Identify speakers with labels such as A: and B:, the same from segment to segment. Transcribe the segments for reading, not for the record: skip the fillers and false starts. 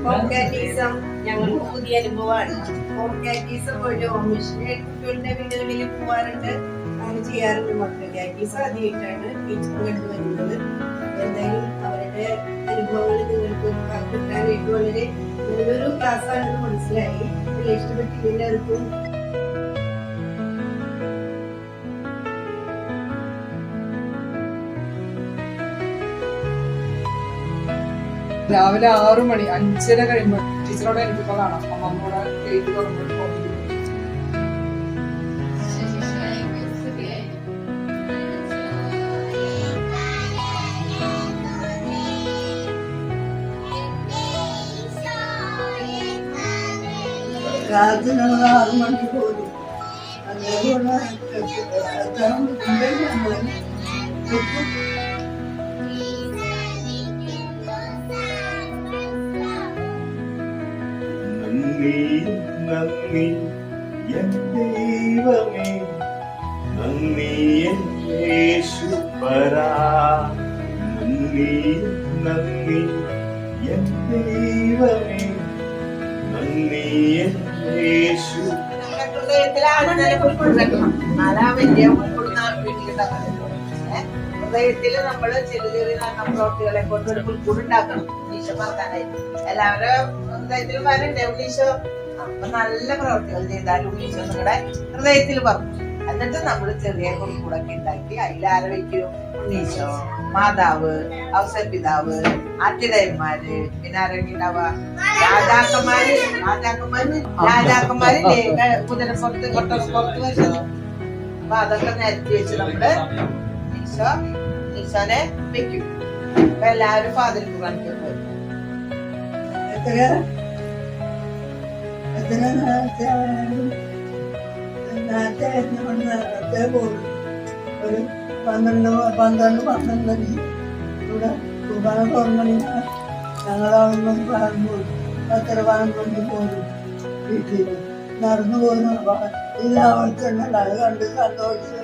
A: Home catechism ഞങ്ങൾക്ക് പുതിയ അനുഭവമാണ്. ഹോം കാറ്റീസം ഒരു മിഷനെ കുട്ടികളുടെ വീടുകളിൽ പോകാറുണ്ട്, അങ്ങനെ ചെയ്യാറുണ്ട്. മക്കൾ കാറ്റീസം ആദ്യമായിട്ടാണ് ടീച്ചർ കണ്ടുവരുന്നത്. എന്തായാലും അവരുടെ അനുഭവങ്ങൾ നിങ്ങൾക്ക് കിട്ടാനായിട്ട് വളരെ നല്ലൊരു ക്ലാസ്സാണെന്ന് മനസ്സിലായി. ഇഷ്ടപ്പെട്ടില്ല അവർക്കും
B: രാവിലെ 6 മണി 5:30 കഴിയുമ്പോൾ ടീച്ചറോടെ എനിക്കിപ്പോ കാണാം അമ്മമ്മോടെ ഗേറ്റ് തുറന്നിട്ട്
C: രാത്രി 6 മണിക്ക് പോലും അതേപോലെ
D: നന്ദി എൻ ദൈവമേ, നന്ദി എൻ യേശുപരാ, നന്ദി എൻ ദൈവമേ, നന്ദി എൻ യേശു.
A: ഹൃദയത്തില് നമ്മള് ചെറിയ ചെറിയ പ്രവൃത്തികളെ കൊണ്ട് ഒരു പുൽക്കൂട് ഉണ്ടാക്കണം. ഈശോ പറഞ്ഞാലായിട്ട് എല്ലാവരും ഹൃദയത്തിൽ വരണ്ടേ ഉണ്ണീശോ. അപ്പൊ നല്ല പ്രവൃത്തികൾ ചെയ്താലും ഉണ്ണീശോ നിങ്ങളുടെ ഹൃദയത്തിൽ പറഞ്ഞു. എന്നിട്ട് നമ്മള് ചെറിയ പുൽക്കൂടൊക്കെ ഉണ്ടാക്കി അതിലാരെ വയ്ക്കും? ഉണ്ണീശോ, മാതാവ്, ഔസപിതാവ്, ആട്ടിടയന്മാര്, പിന്നെ ആരെങ്കിലും ഉണ്ടാവുക? രാജാക്കന്മാരില്ലേ കുതിരപ്പുറത്ത് കൊട്ടപ്പുറത്ത് വെച്ചത്. അപ്പൊ അതൊക്കെ നിരത്തി വെച്ച് നമ്മള് ഈശോനെ വെക്കും. അപ്പൊ എല്ലാവരും ഫാദർ കാണിക്കാൻ പോകും.
C: നേരത്തെ പോകും. ഒരു 12 ഇവിടെ കുർബാന തുറന്നണി ഞങ്ങളവിടുന്ന് പറഞ്ഞു 10-11 പോലും വീട്ടിൽ നടന്നു പോകുന്നു. എല്ലാവർക്കും അത് കണ്ട് സന്തോഷിച്ച്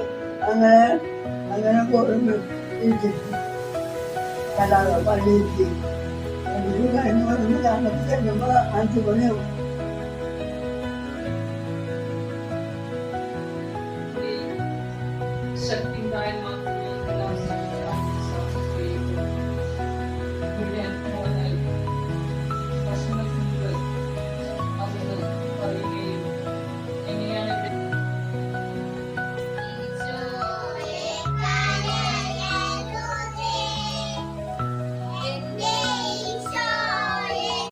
C: അങ്ങനെ പോകുന്നു വീട്ടിൽ. പള്ളിയിൽ കഴിഞ്ഞ് പറഞ്ഞ് ഞങ്ങൾക്ക് ചെല്ലുമ്പോൾ 5 മണിയാവും.